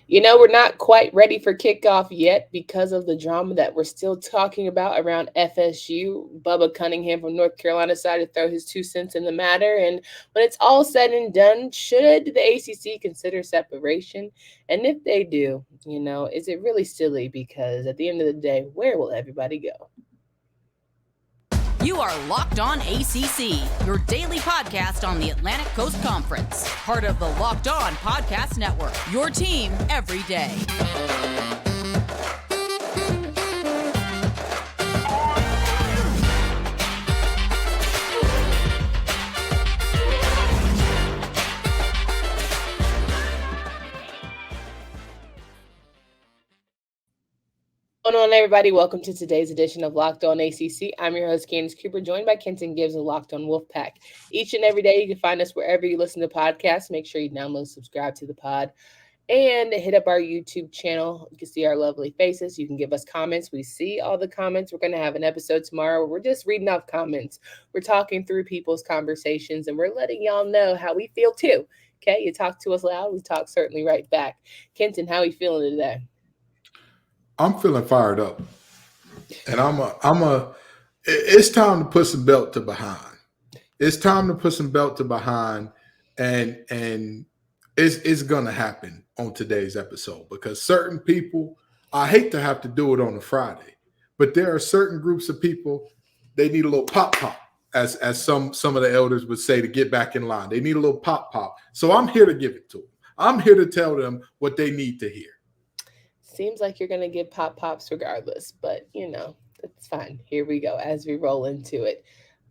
We're not quite ready for kickoff yet because of the drama that we're still talking about around FSU. Bubba Cunningham from North Carolina decided to throw his 2 cents in the matter. And when it's all said and done, should the ACC consider separation? And if they do, is it really silly? Because at the end of the day, where will everybody go? You are Locked On ACC, your daily podcast on the Atlantic Coast Conference. Part of the Locked On Podcast Network, your team every day. What's going on, everybody? Welcome to today's edition of Locked On ACC. I'm your host, Candace Cooper, joined by Kenton Gibbs of Locked On Wolfpack. Each and every day, you can find us wherever you listen to podcasts. Make sure you download, subscribe to the pod, and hit up our YouTube channel. You can see our lovely faces. You can give us comments. We see all the comments. We're going to have an episode tomorrow where we're just reading off comments. We're talking through people's conversations, and we're letting y'all know how we feel too. Okay, you talk to us loud, we talk certainly right back. Kenton, how are you feeling today? I'm feeling fired up, and it's time to put some belt to behind. It's time to put some belt to behind, and it's gonna happen on today's episode because certain people, I hate to have to do it on a Friday, but there are certain groups of people, they need a little pop, as some of the elders would say, to get back in line. They need a little pop. So I'm here to give it to them. I'm here to tell them what they need to hear. Seems like you're going to give pops regardless, but it's fine. Here we go as we roll into it.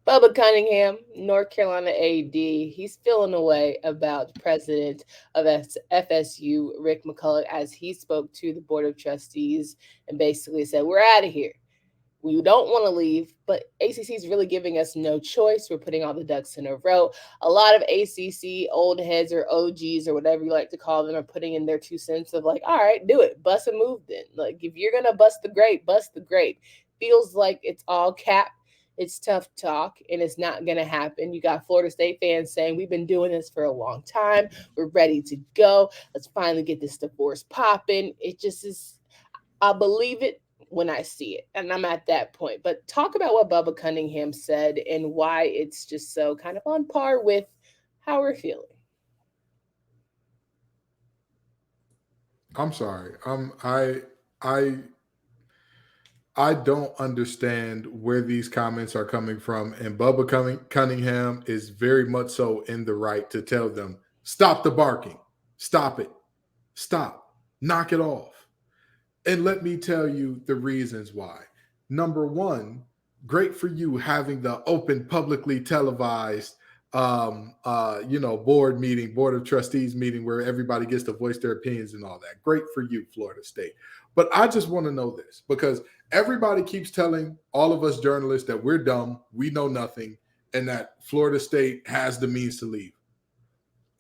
Bubba Cunningham, North Carolina AD, he's feeling away about president of FSU, Rick McCullough, as he spoke to the Board of Trustees and basically said, we're out of here. We don't want to leave, but ACC is really giving us no choice. We're putting all the ducks in a row. A lot of ACC old heads or OGs or whatever you like to call them are putting in their 2 cents of like, all right, do it. Bust a move then. Like, if you're going to bust the grape, bust the grape. Feels like it's all cap. It's tough talk, and it's not going to happen. You got Florida State fans saying, we've been doing this for a long time. We're ready to go. Let's finally get this divorce popping. It just is, I believe it when I see it, and I'm at that point. But talk about what Bubba Cunningham said and why it's just so kind of on par with how we're feeling. I'm sorry. I don't understand where these comments are coming from, and Bubba Cunningham is very much so in the right to tell them, stop the barking, stop it, stop, knock it off. And let me tell you the reasons why. Number one, great for you having the open, publicly televised, board meeting, Board of Trustees meeting where everybody gets to voice their opinions and all that. Great for you, Florida State. But I just want to know this because everybody keeps telling all of us journalists that we're dumb, we know nothing, and that Florida State has the means to leave.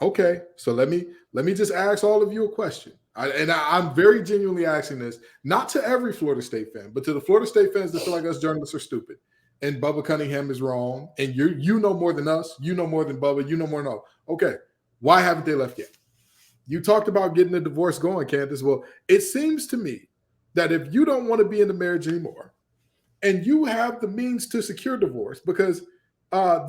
Okay, so let me just ask all of you a question. I'm very genuinely asking this, not to every Florida State fan, but to the Florida State fans that feel like us journalists are stupid and Bubba Cunningham is wrong, and you know more than us, you know more than Bubba, you know more than us. Okay, why haven't they left yet? You talked about getting the divorce going, Candace. Well, it seems to me that if you don't want to be in the marriage anymore and you have the means to secure divorce, because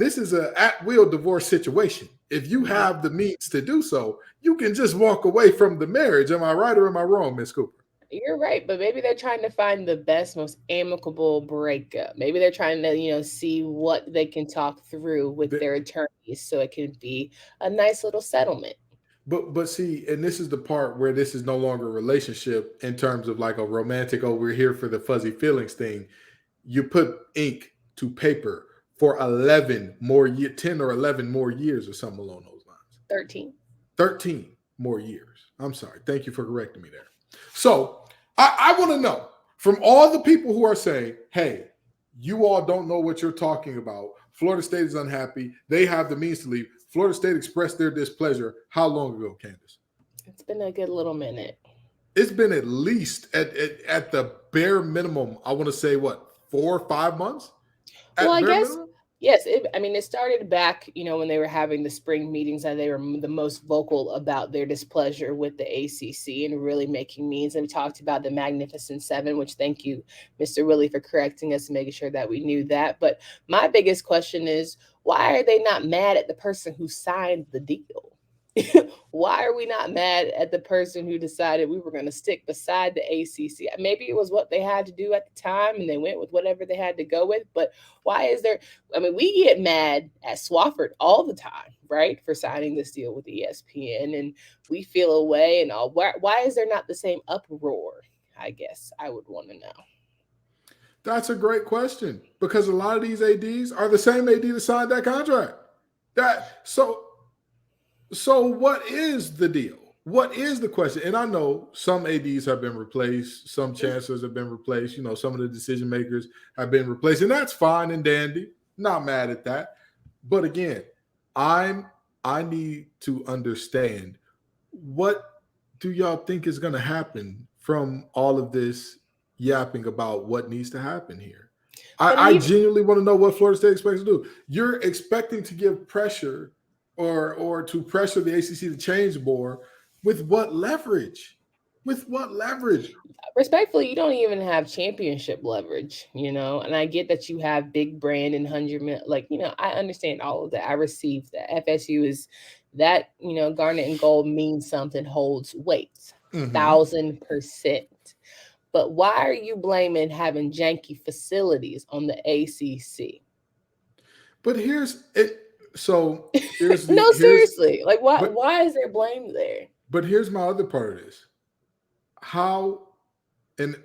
this is an at-will divorce situation. If you have the means to do so, you can just walk away from the marriage. Am I right or am I wrong, Ms. Cooper? You're right, but maybe they're trying to find the best, most amicable breakup. Maybe they're trying to, see what they can talk through with their attorneys so it can be a nice little settlement. But see, and this is the part where this is no longer a relationship in terms of like a romantic, oh, we're here for the fuzzy feelings thing. You put ink to paper for 10 or 11 more years or something along those lines. 13 more years. I'm sorry. Thank you for correcting me there. So I want to know from all the people who are saying, hey, you all don't know what you're talking about. Florida State is unhappy. They have the means to leave. Florida State expressed their displeasure. How long ago, Candace? It's been a good little minute. It's been at least at the bare minimum, I want to say, 4 or 5 months? Well, I guess Yes, it started back, when they were having the spring meetings, and they were the most vocal about their displeasure with the ACC and really making means. And we talked about the Magnificent Seven, which thank you, Mr. Willie, for correcting us and making sure that we knew that. But my biggest question is, why are they not mad at the person who signed the deal? Why are we not mad at the person who decided we were going to stick beside the ACC? Maybe it was what they had to do at the time and they went with whatever they had to go with. But why is there? We get mad at Swafford all the time, right, for signing this deal with ESPN, and we feel away and all. Why is there not the same uproar? I guess I would want to know. That's a great question because a lot of these ADs are the same AD that signed that contract. So what is the deal? What is the question? And I know some ADs have been replaced, some chancellors have been replaced, some of the decision makers have been replaced, and that's fine and dandy. Not mad at that. But again, I need to understand, what do y'all think is going to happen from all of this yapping about what needs to happen here? I genuinely want to know what Florida State expects to do. You're expecting to give pressure or to pressure the ACC to change more. With what leverage? With what leverage? Respectfully, you don't even have championship leverage, and I get that you have big brand and 100 million, I understand all of that. I receive that. FSU is that, garnet and gold means something, holds weight, 1,000%. But why are you blaming having janky facilities on the ACC? But here's it. So no, seriously, why is there blame there? But here's my other part of this. How, and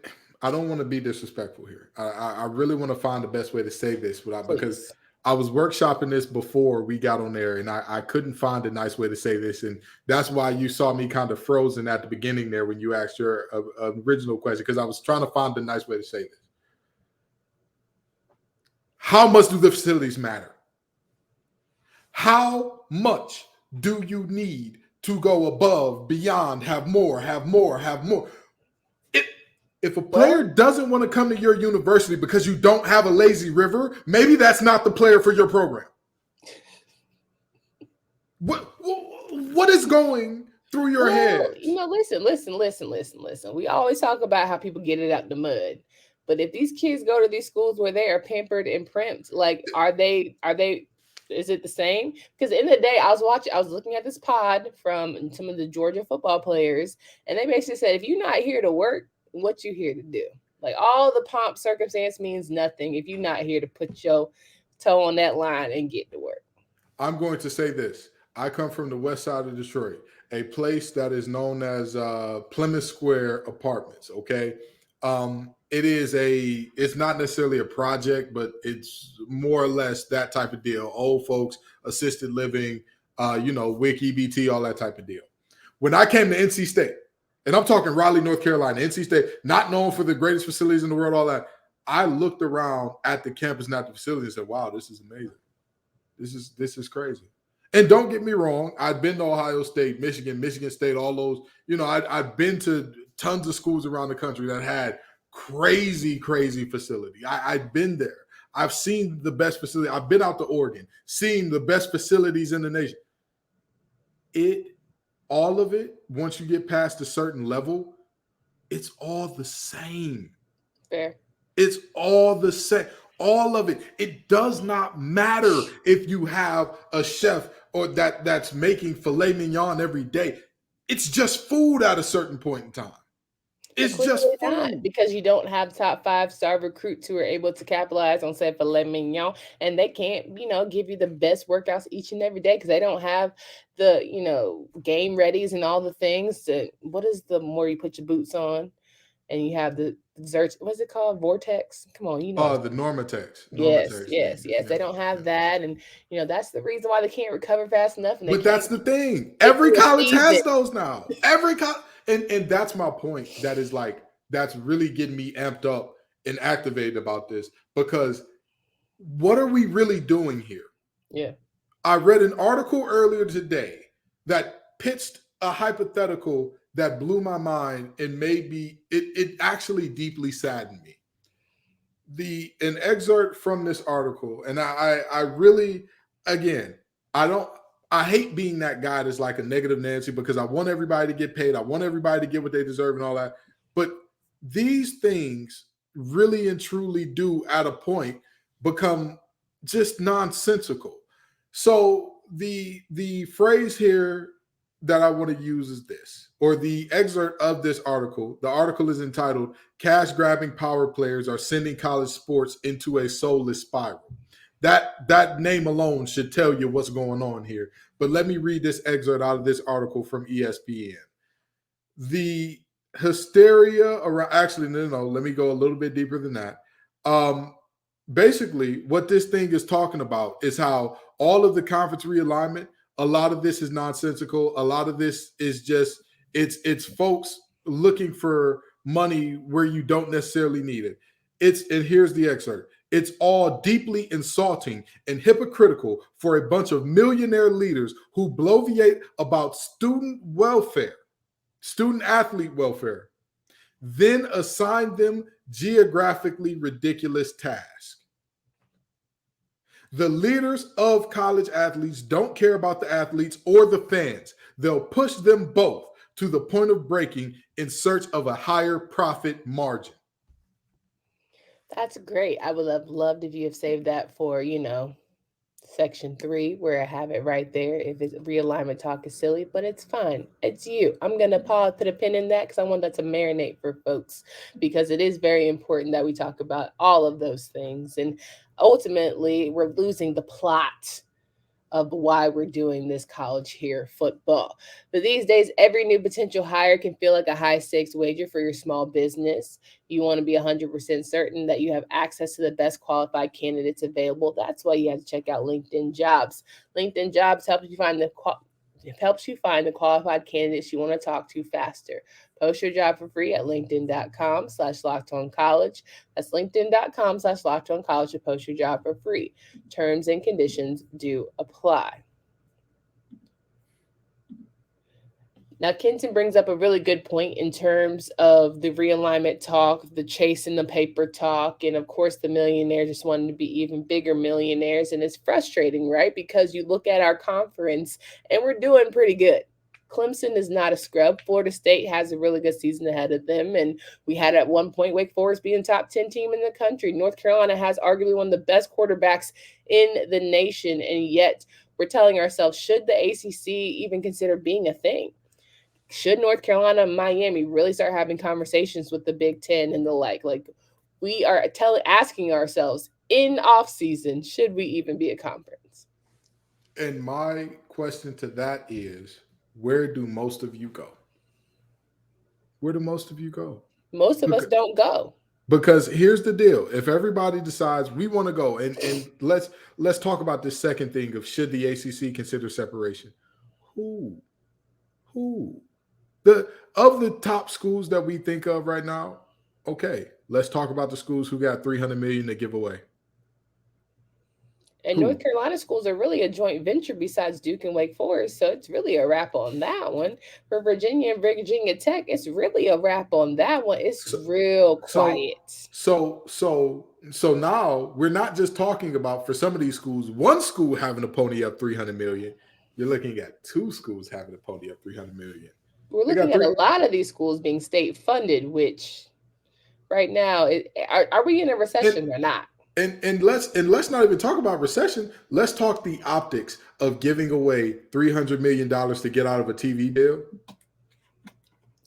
I don't want to be disrespectful here. I really want to find the best way to say this because I was workshopping this before we got on there, and I couldn't find a nice way to say this, and that's why you saw me kind of frozen at the beginning there when you asked your original question, because I was trying to find a nice way to say this. How much do the facilities matter? How much do you need to go above, beyond, have more? If a player doesn't want to come to your university because you don't have a lazy river, maybe that's not the player for your program. What is going through your head? Listen. We always talk about how people get it out the mud. But if these kids go to these schools where they are pampered and primped, are they is it the same? Because in the day I was looking at this pod from some of the Georgia football players, and they basically said, if you're not here to work, what you here to do? All the pomp circumstance means nothing if you're not here to put your toe on that line and get to work. I'm going to say this. I come from the west side of Detroit, a place that is known as Plymouth Square Apartments, okay? It's not necessarily a project, but it's more or less that type of deal. Old folks, assisted living, WIC, EBT, all that type of deal. When I came to NC State, and I'm talking Raleigh, North Carolina, NC State, not known for the greatest facilities in the world, all that, I looked around at the campus and at the facility and said, wow, this is amazing. This is crazy. And don't get me wrong, I've been to Ohio State, Michigan State, all those, I've been to tons of schools around the country that had crazy facility. I've been there. I've seen the best facility. I've been out to Oregon, seen the best facilities in the nation. All of it, once you get past a certain level, it's all the same. Fair. It's all the same. All of it. It does not matter if you have a chef or that's making filet mignon every day. It's just food at a certain point in time. It's just food. Because you don't have top 5-star recruits who are able to capitalize on said filet mignon, and they can't, give you the best workouts each and every day because they don't have the, game readies and all the things. What is the more you put your boots on, and you have the what's it called? Vortex. Come on, the Normatex. Yes. They don't have that, and that's the reason why they can't recover fast enough. But that's the thing. Every college has those now. Every college. And that's my point. That's really getting me amped up and activated about this, because what are we really doing here? Yeah. I read an article earlier today that pitched a hypothetical that blew my mind and it actually deeply saddened me. an excerpt from this article, and I really, again, I hate being that guy that's like a negative Nancy, because I want everybody to get paid. I want everybody to get what they deserve and all that. But these things really and truly do at a point become just nonsensical. So the phrase here that I want to use is this, or the excerpt of this article. The article is entitled "Cash Grabbing Power Players Are Sending College Sports into a Soulless Spiral." That name alone should tell you what's going on here. But let me read this excerpt out of this article from ESPN. The hysteria around, actually, no, let me go a little bit deeper than that. Basically, what this thing is talking about is how all of the conference realignment, a lot of this is nonsensical. A lot of this is just, it's folks looking for money where you don't necessarily need it. And here's the excerpt. It's all deeply insulting and hypocritical for a bunch of millionaire leaders who bloviate about student athlete welfare, then assign them geographically ridiculous tasks. The leaders of college athletes don't care about the athletes or the fans. They'll push them both to the point of breaking in search of a higher profit margin. That's great. I would have loved if you have saved that for, section 3, where I have it right there. If it's realignment talk is silly, but it's fine. It's you. I'm going to put a pin in that because I want that to marinate for folks, because it is very important that we talk about all of those things. And ultimately, we're losing the plot of why we're doing this college here football. But these days, every new potential hire can feel like a high stakes wager for your small business. You want to be 100% certain that you have access to the best qualified candidates available. That's why you have to check out LinkedIn Jobs. LinkedIn Jobs helps you find the qualified candidates you want to talk to faster. Post your job for free at linkedin.com/lockedoncollege. That's linkedin.com/lockedoncollege to post your job for free. Terms and conditions do apply. Now, Kenton brings up a really good point in terms of the realignment talk, the chasing the paper talk, and of course, the millionaires just wanting to be even bigger millionaires. And it's frustrating, right? Because you look at our conference and we're doing pretty good. Clemson is not a scrub. Florida State has a really good season ahead of them. And we had at one point Wake Forest being top 10 team in the country. North Carolina has arguably one of the best quarterbacks in the nation. And yet we're telling ourselves, should the ACC even consider being a thing? Should North Carolina and Miami really start having conversations with the Big Ten and the like? Like, we are asking ourselves in off season, should we even be a conference? And my question to that is, where do most of you go? Where do most of you go? Most of us don't go. Because here's the deal. If everybody decides we want to go, and let's talk about this second thing of should the ACC consider separation? Who? Of the top schools that we think of right now, okay, let's talk about the schools who got $300 million to give away. And North Carolina schools are really a joint venture besides Duke and Wake Forest, so it's really a wrap on that one. For Virginia and Virginia Tech, it's really a wrap on that one. It's real quiet. So now we're not just talking about, for some of these schools, one school having to pony up $300 million. You're looking at two schools having to pony up $300 million. We're looking at a lot of these schools being state funded, which right now, are we in a recession or not? And let's not even talk about recession. Let's talk the optics of giving away $300 million to get out of a TV deal.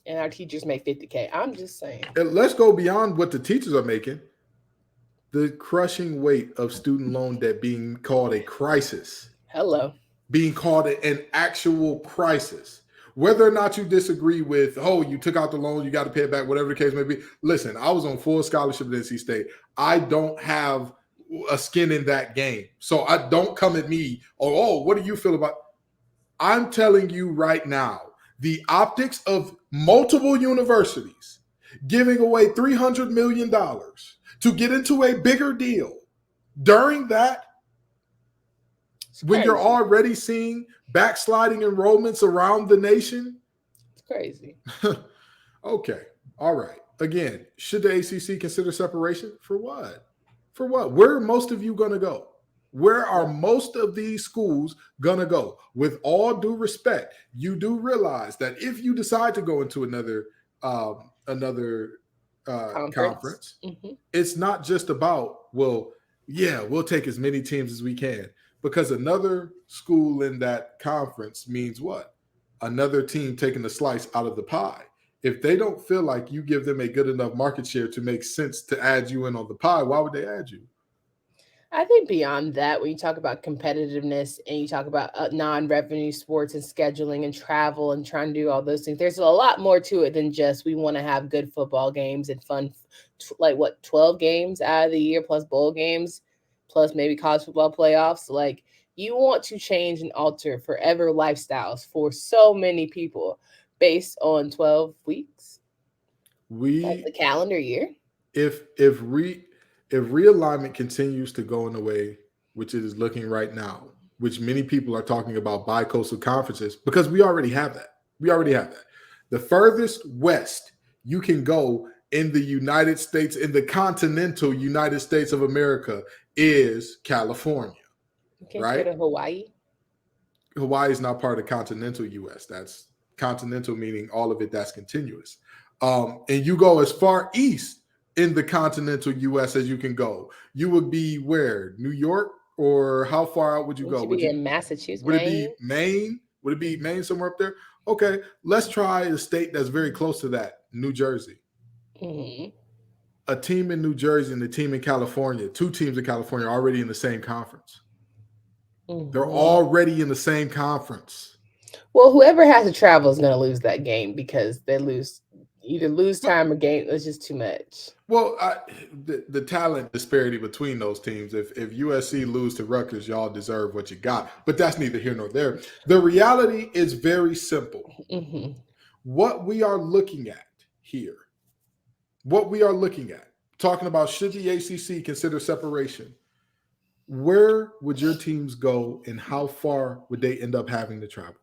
And our teachers make $50K. I'm just saying. And let's go beyond what the teachers are making. The crushing weight of student loan debt being called a crisis. Hello. Being called an actual crisis. Whether or not you disagree with, you took out the loan, you got to pay it back, whatever the case may be. Listen, I was on full scholarship at NC State. I don't have a skin in that game. So I don't come at me, what do you feel about? I'm telling you right now, the optics of multiple universities giving away $300 million to get into a bigger deal during that, when you're already seeing backsliding enrollments around the nation. It's crazy. Okay. All right. Again, should the ACC consider separation? For what? For what? Where are most of you going to go? Where are most of these schools going to go? With all due respect, you do realize that if you decide to go into another conference, Mm-hmm. it's not just about, well, yeah, we'll take as many teams as we can, because another school in that conference means what? Another team taking a slice out of the pie. If they don't feel like you give them a good enough market share to make sense to add you in on the pie, why would they add you? I think beyond that, when you talk about competitiveness and you talk about non-revenue sports and scheduling and travel and trying to do all those things, there's a lot more to it than just we want to have good football games and fun, like what, 12 games out of the year plus bowl games, plus maybe college football playoffs. Like you want to change and alter forever lifestyles for so many people based on 12 weeks of We the calendar year. if realignment continues to go in the way which it is looking right now, which many people are talking about bi-coastal conferences, because we already have that. We already have that. The furthest west you can go in the United States, in the continental United States of America, is California, You can't go right? to Hawaii. Hawaii is not part of the continental US. That's continental, meaning all of it that's continuous. And you go as far east in the continental US as you can go. You would be where? New York? Or how far out would you You go? should be in Massachusetts, Would it be Maine. Maine? Would it be Maine somewhere up there? Okay, let's try a state that's very close to that, New Jersey. Mm-hmm. A team in New Jersey and a team in California, two teams in California are already in the same conference. They're Mm-hmm. already in the same conference. Well, whoever has to travel is going to lose that game because they either lose But time or gain. It's just too much. well, the talent disparity between those teams. If USC lose to Rutgers, y'all deserve what you got. But that's neither here nor there. The reality is very simple. Mm-hmm. What we are looking at here, what we are looking at, talking about should the ACC consider separation? Where would your teams go, and how far would they end up having to travel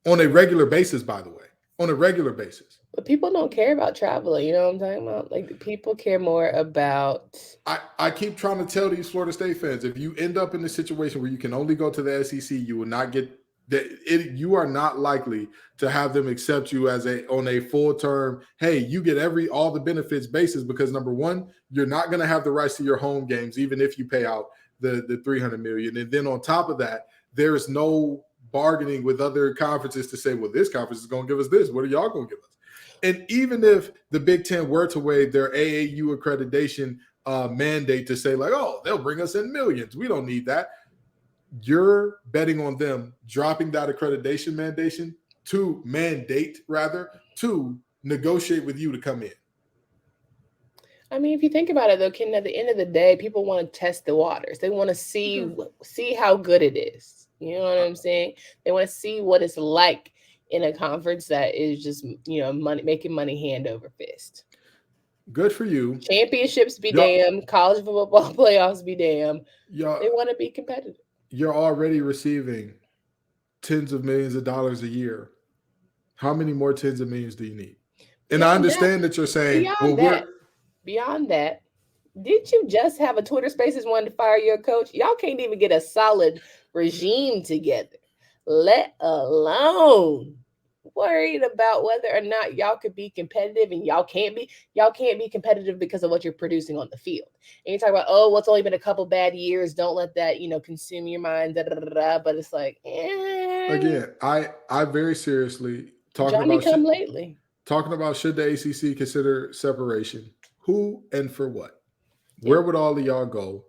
on a regular basis? By the way, on a regular basis. But people don't care about traveling. You know what I'm talking about? Like the people care more about. I keep trying to tell these Florida State fans, if you end up in a situation where you can only go to the SEC, you will not get that. You are not likely to have them accept you as on a full term. Hey, you get all the benefits basis, because number one, you're not going to have the rights to your home games, even if you pay out the $300 million, and then on top of that, there is no bargaining with other conferences to say, well, this conference is going to give us this. What are y'all going to give us? And even if the Big Ten were to waive their AAU accreditation mandate to say, like, oh, they'll bring us in millions, we don't need that. You're betting on them dropping that accreditation mandate to negotiate with you to come in. I mean, if you think about it, though, Ken, at the end of the day, people want to test the waters. They want to see how good it is. You know what I'm saying? They want to see what it's like in a conference that is just, making money hand over fist. Good for you. Championships be damn. College football playoffs be damn. They want to be competitive. You're already receiving tens of millions of dollars a year. How many more tens of millions do you need? And beyond I understand that you're saying, beyond that, did you just have a Twitter Spaces wanting to fire your coach? Y'all can't even get a solid regime together, let alone worried about whether or not y'all could be competitive, and y'all can't be competitive because of what you're producing on the field. And you talk about, oh, well, it's only been a couple bad years, don't let that consume your mind, but it's like again, I very seriously talking about should the ACC consider separation, who and for what, where would all of y'all go,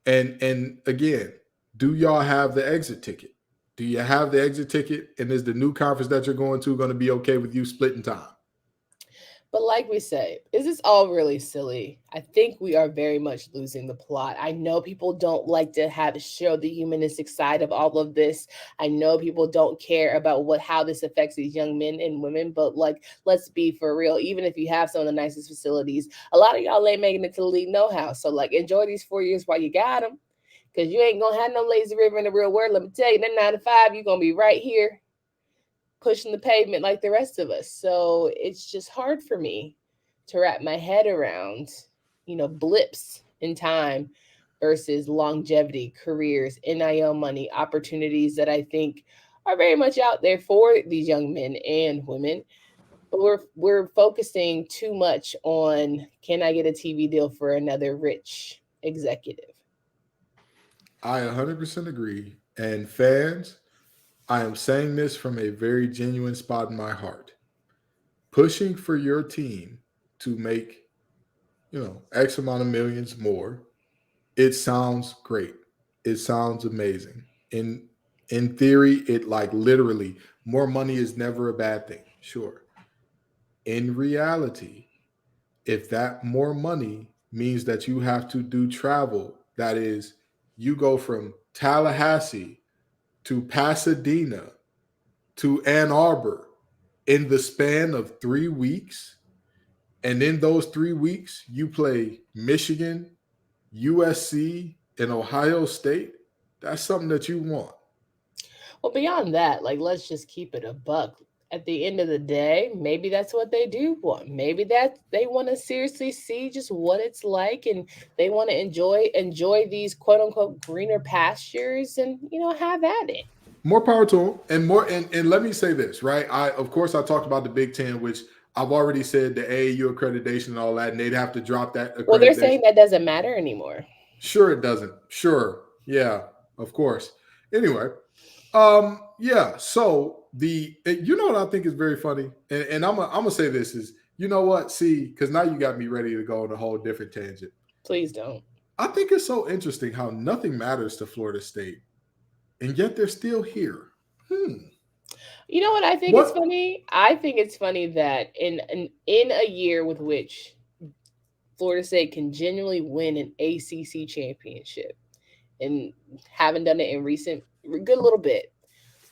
and again, do y'all have the exit ticket? Do you have the exit ticket? And is the new conference that you're going to be okay with you splitting time? But like we say, is this all really silly? I think we are very much losing the plot. I know people don't like to show the humanistic side of all of this. I know people don't care about how this affects these young men and women, but let's be for real. Even if you have some of the nicest facilities, a lot of y'all ain't making it to the league no how. So enjoy these 4 years while you got them. Because you ain't going to have no lazy river in the real world. Let me tell you, that 9 to 5, you're going to be right here pushing the pavement like the rest of us. So it's just hard for me to wrap my head around, blips in time versus longevity, careers, NIL money, opportunities that I think are very much out there for these young men and women. But we're focusing too much on, can I get a TV deal for another rich executive? I 100% agree. And fans, I am saying this from a very genuine spot in my heart. Pushing for your team to make, X amount of millions more, it sounds great. It sounds amazing. In theory, it like literally more money is never a bad thing. Sure. In reality, if that more money means that you have to do travel, that is, you go from Tallahassee to Pasadena to Ann Arbor in the span of 3 weeks, and in those 3 weeks, you play Michigan, USC, and Ohio State, that's something that you want. Well, beyond that, like, let's just keep it a buck. At the end of the day, maybe that's what they do want. Maybe that they want to seriously see just what it's like, and they want to enjoy these quote unquote greener pastures, and have at it. More power to them, and more. And let me say this, right? Of course I talked about the Big Ten, which I've already said the AAU accreditation and all that, and they'd have to drop that accreditation. Well, they're saying that doesn't matter anymore. Sure, it doesn't. Sure, yeah, of course. Anyway, yeah. So what I think is very funny, and I'm gonna say this is, you know what? See, because now you got me ready to go on a whole different tangent. Please don't. I think it's so interesting how nothing matters to Florida State, and yet they're still here. You know what I think is funny? I think it's funny that in a year with which Florida State can genuinely win an ACC championship, and haven't done it in recent good little bit.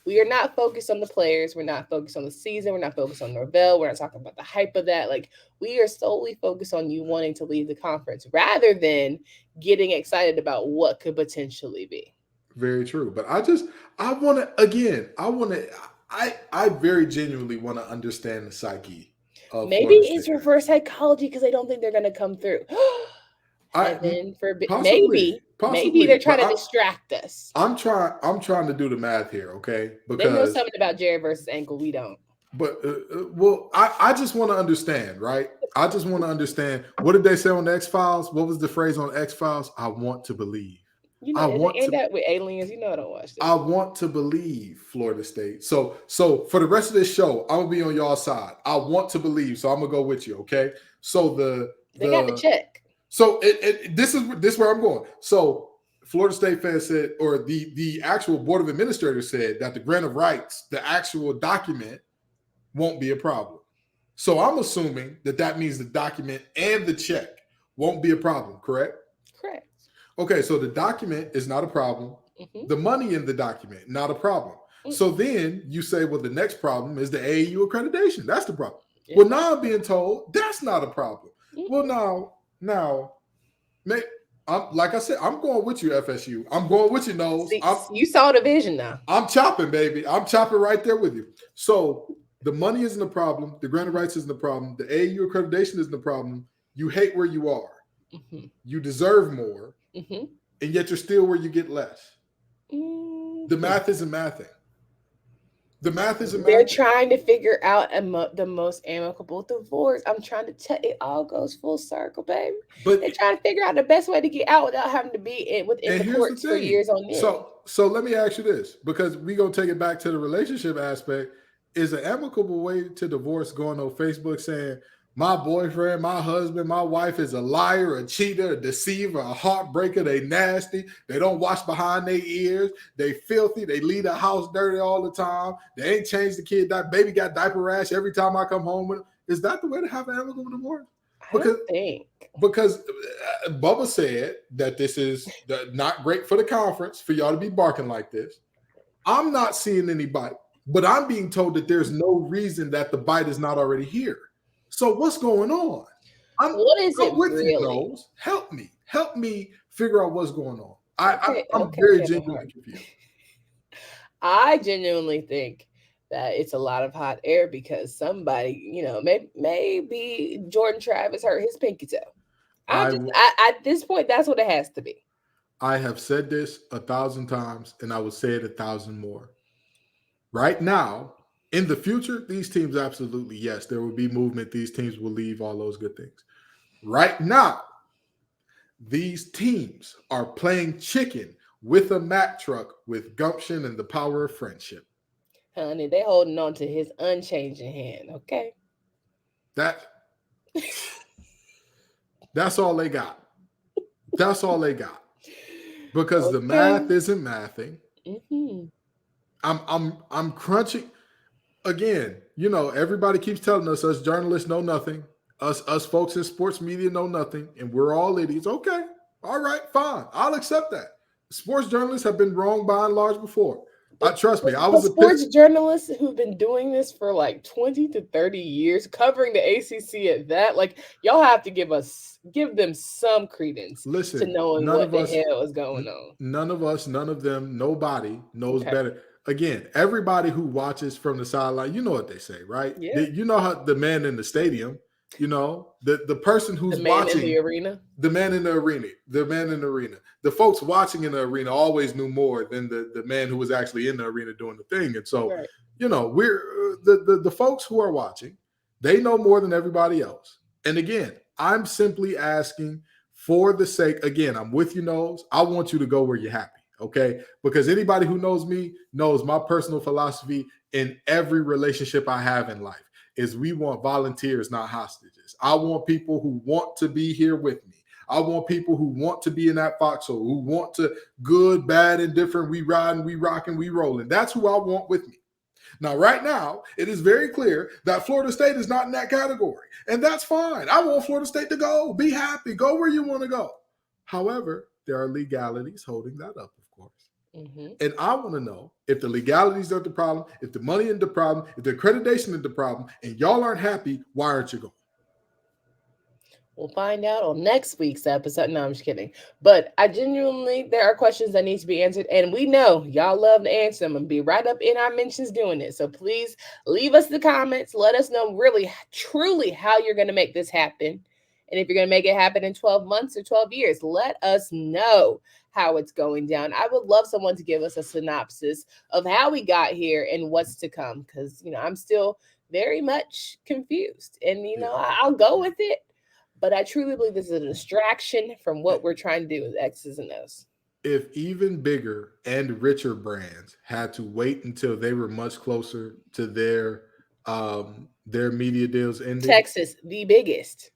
We are not focused on the players. We're not focused on the season. We're not focused on Norvell. We're not talking about the hype of that. Like, we are solely focused on you wanting to leave the conference rather than getting excited about what could potentially be. Very true. But I very genuinely want to understand the psyche of maybe it's reverse psychology because they don't think they're going to come through. Maybe they're trying to distract us. I'm trying to do the math here, okay? Because they know something about Jared versus ankle. We don't. But I just want to understand, right? I just want to understand. What did they say on the X-Files? What was the phrase on X-Files? I want to believe. That with aliens, I don't watch this. I want to believe Florida State. So for the rest of this show, I'm gonna be on y'all side. I want to believe, so I'm gonna go with you, okay? So they got the check. So this is where I'm going. So Florida State fans said, or the actual board of administrators said that the grant of rights, the actual document, won't be a problem. So I'm assuming that means the document and the check won't be a problem, correct? Correct. Okay, so the document is not a problem. Mm-hmm. The money in the document, not a problem. Mm-hmm. So then you say, well, the next problem is the AAU accreditation. That's the problem. Yeah. Well, now I'm being told that's not a problem. Mm-hmm. Well, now, like I said, I'm going with you, FSU. I'm going with you, Knowles. You saw the vision now. I'm chopping, baby. I'm chopping right there with you. So the money isn't a problem. The grant of rights isn't a problem. The AAU accreditation isn't a problem. You hate where you are. Mm-hmm. You deserve more. Mm-hmm. And yet you're still where you get less. Mm-hmm. The math isn't mathing. They're trying to figure out the most amicable divorce. I'm trying to tell it all goes full circle, baby. But they're trying to figure out the best way to get out without having to be within the courts for years on end. So let me ask you this, because we're going to take it back to the relationship aspect. Is an amicable way to divorce going on Facebook saying, my boyfriend, my husband, my wife is a liar, a cheater, a deceiver, a heartbreaker. They nasty. They don't wash behind their ears. They filthy. They leave the house dirty all the time. They ain't changed the kid. That baby got diaper rash every time I come home with him. Is that the way to have an amicable divorce? Because Bubba said that this is not great for the conference for y'all to be barking like this. I'm not seeing any bite, but I'm being told that there's no reason that the bite is not already here. So what's going on? What is it really? Help me figure out what's going on. I'm very genuinely confused. I genuinely think that it's a lot of hot air because somebody, maybe Jordan Travis hurt his pinky toe. At this point, that's what it has to be. I have said this 1,000 times, and I will say it 1,000 more. Right now, in the future, these teams absolutely, yes, there will be movement. These teams will leave, all those good things. Right now, these teams are playing chicken with a Mack truck with gumption and the power of friendship. Honey, they holding on to his unchanging hand, okay? That's all they got. That's all they got. Because the Okay. math isn't mathing. Mm-hmm. I'm crunching. Again, everybody keeps telling us journalists know nothing. Us folks in sports media know nothing, and we're all idiots. Okay. All right, fine. I'll accept that. Sports journalists have been wrong by and large before. Trust me, I was a sports journalists who've been doing this for like 20 to 30 years, covering the ACC at that. Like, y'all have to give them some credence to knowing what the hell is going on. None of them, nobody knows better. Again, everybody who watches from the sideline, you know what they say, right? Yeah. You know how the man in the stadium, the person who's watching in the arena, the man in the arena, the folks watching in the arena always knew more than the man who was actually in the arena doing the thing. And so, right. We're the folks who are watching, they know more than everybody else. And again, I'm simply asking for the sake, again, I'm with you, Knowles. I want you to go where you're happy. Okay. Because anybody who knows me knows my personal philosophy in every relationship I have in life is we want volunteers, not hostages. I want people who want to be here with me. I want people who want to be in that foxhole, who want to good, bad, and different. We riding, we rocking, we rolling. That's who I want with me. Now, right now, it is very clear that Florida State is not in that category. And that's fine. I want Florida State to go. Be happy. Go where you want to go. However, there are legalities holding that up, of course. Mm-hmm. And I want to know if the legalities are the problem, if the money is the problem, if the accreditation is the problem, and y'all aren't happy, why aren't you going? We'll find out on next week's episode. No, I'm just kidding. But there are questions that need to be answered. And we know y'all love to answer them and be right up in our mentions doing it. So please leave us the comments. Let us know really, truly how you're going to make this happen. And if you're going to make it happen in 12 months or 12 years, let us know how it's going down. I would love someone to give us a synopsis of how we got here and what's to come. Because, I'm still very much confused. And, I'll go with it. But I truly believe this is a distraction from what we're trying to do with X's and O's. If even bigger and richer brands had to wait until they were much closer to their media deals ending. Texas, the biggest.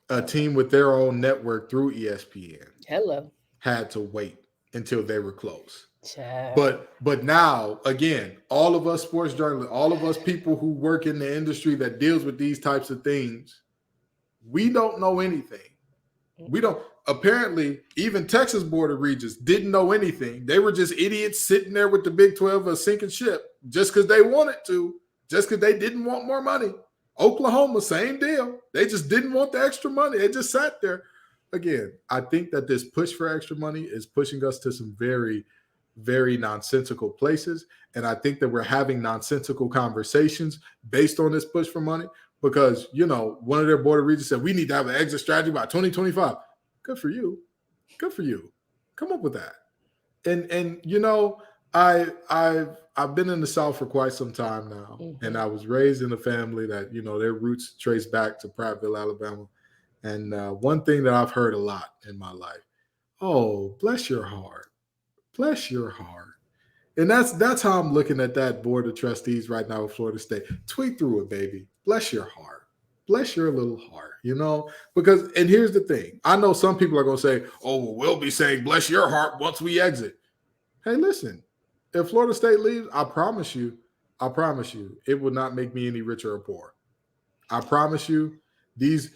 A team with their own network through ESPN. Hello. Had to wait until they were close. Child. But now, again, all of us sports journalists, all of us people who work in the industry that deals with these types of things, we don't know anything. We don't. Apparently, even Texas Board of Regents didn't know anything. They were just idiots sitting there with the Big 12 a sinking ship just because they wanted to, just because they didn't want more money. Oklahoma, same deal. They just didn't want the extra money. They just sat there. Again, I think that this push for extra money is pushing us to some very, very nonsensical places. And I think that we're having nonsensical conversations based on this push for money. Because, one of their board of regents said, we need to have an exit strategy by 2025. Good for you. Good for you. Come up with that. And I've been in the South for quite some time now. Mm-hmm. And I was raised in a family that, their roots trace back to Prattville, Alabama. And one thing that I've heard a lot in my life, oh, bless your heart. Bless your heart. And that's how I'm looking at that board of trustees right now with Florida State. Tweet through it, baby. Bless your heart. Bless your little heart, Because, and here's the thing. I know some people are going to say, oh, well, we'll be saying bless your heart once we exit. Hey, listen, if Florida State leaves, I promise you, it will not make me any richer or poor. I promise you, the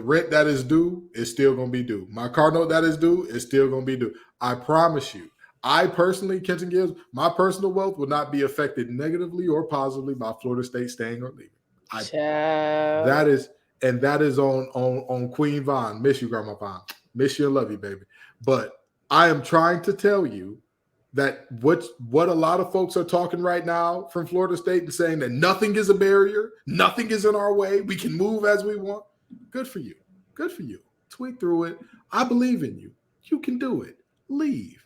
rent that is due is still going to be due. My car note that is due is still going to be due. I promise you. I personally, Kenton Gibbs, my personal wealth will not be affected negatively or positively by Florida State staying or leaving. That is on Queen Vaughn. Miss you, Grandma Vaughn. Miss you and love you, baby. But I am trying to tell you that what a lot of folks are talking right now from Florida State and saying that nothing is a barrier, nothing is in our way, we can move as we want. Good for you. Good for you. Tweet through it. I believe in you. You can do it. Leave.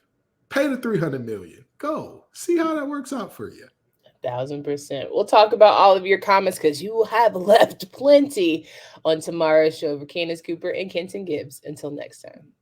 Pay the $300 million. Go. See how that works out for you. 1,000%. We'll talk about all of your comments because you have left plenty on tomorrow's show for Candace Cooper and Kenton Gibbs. Until next time.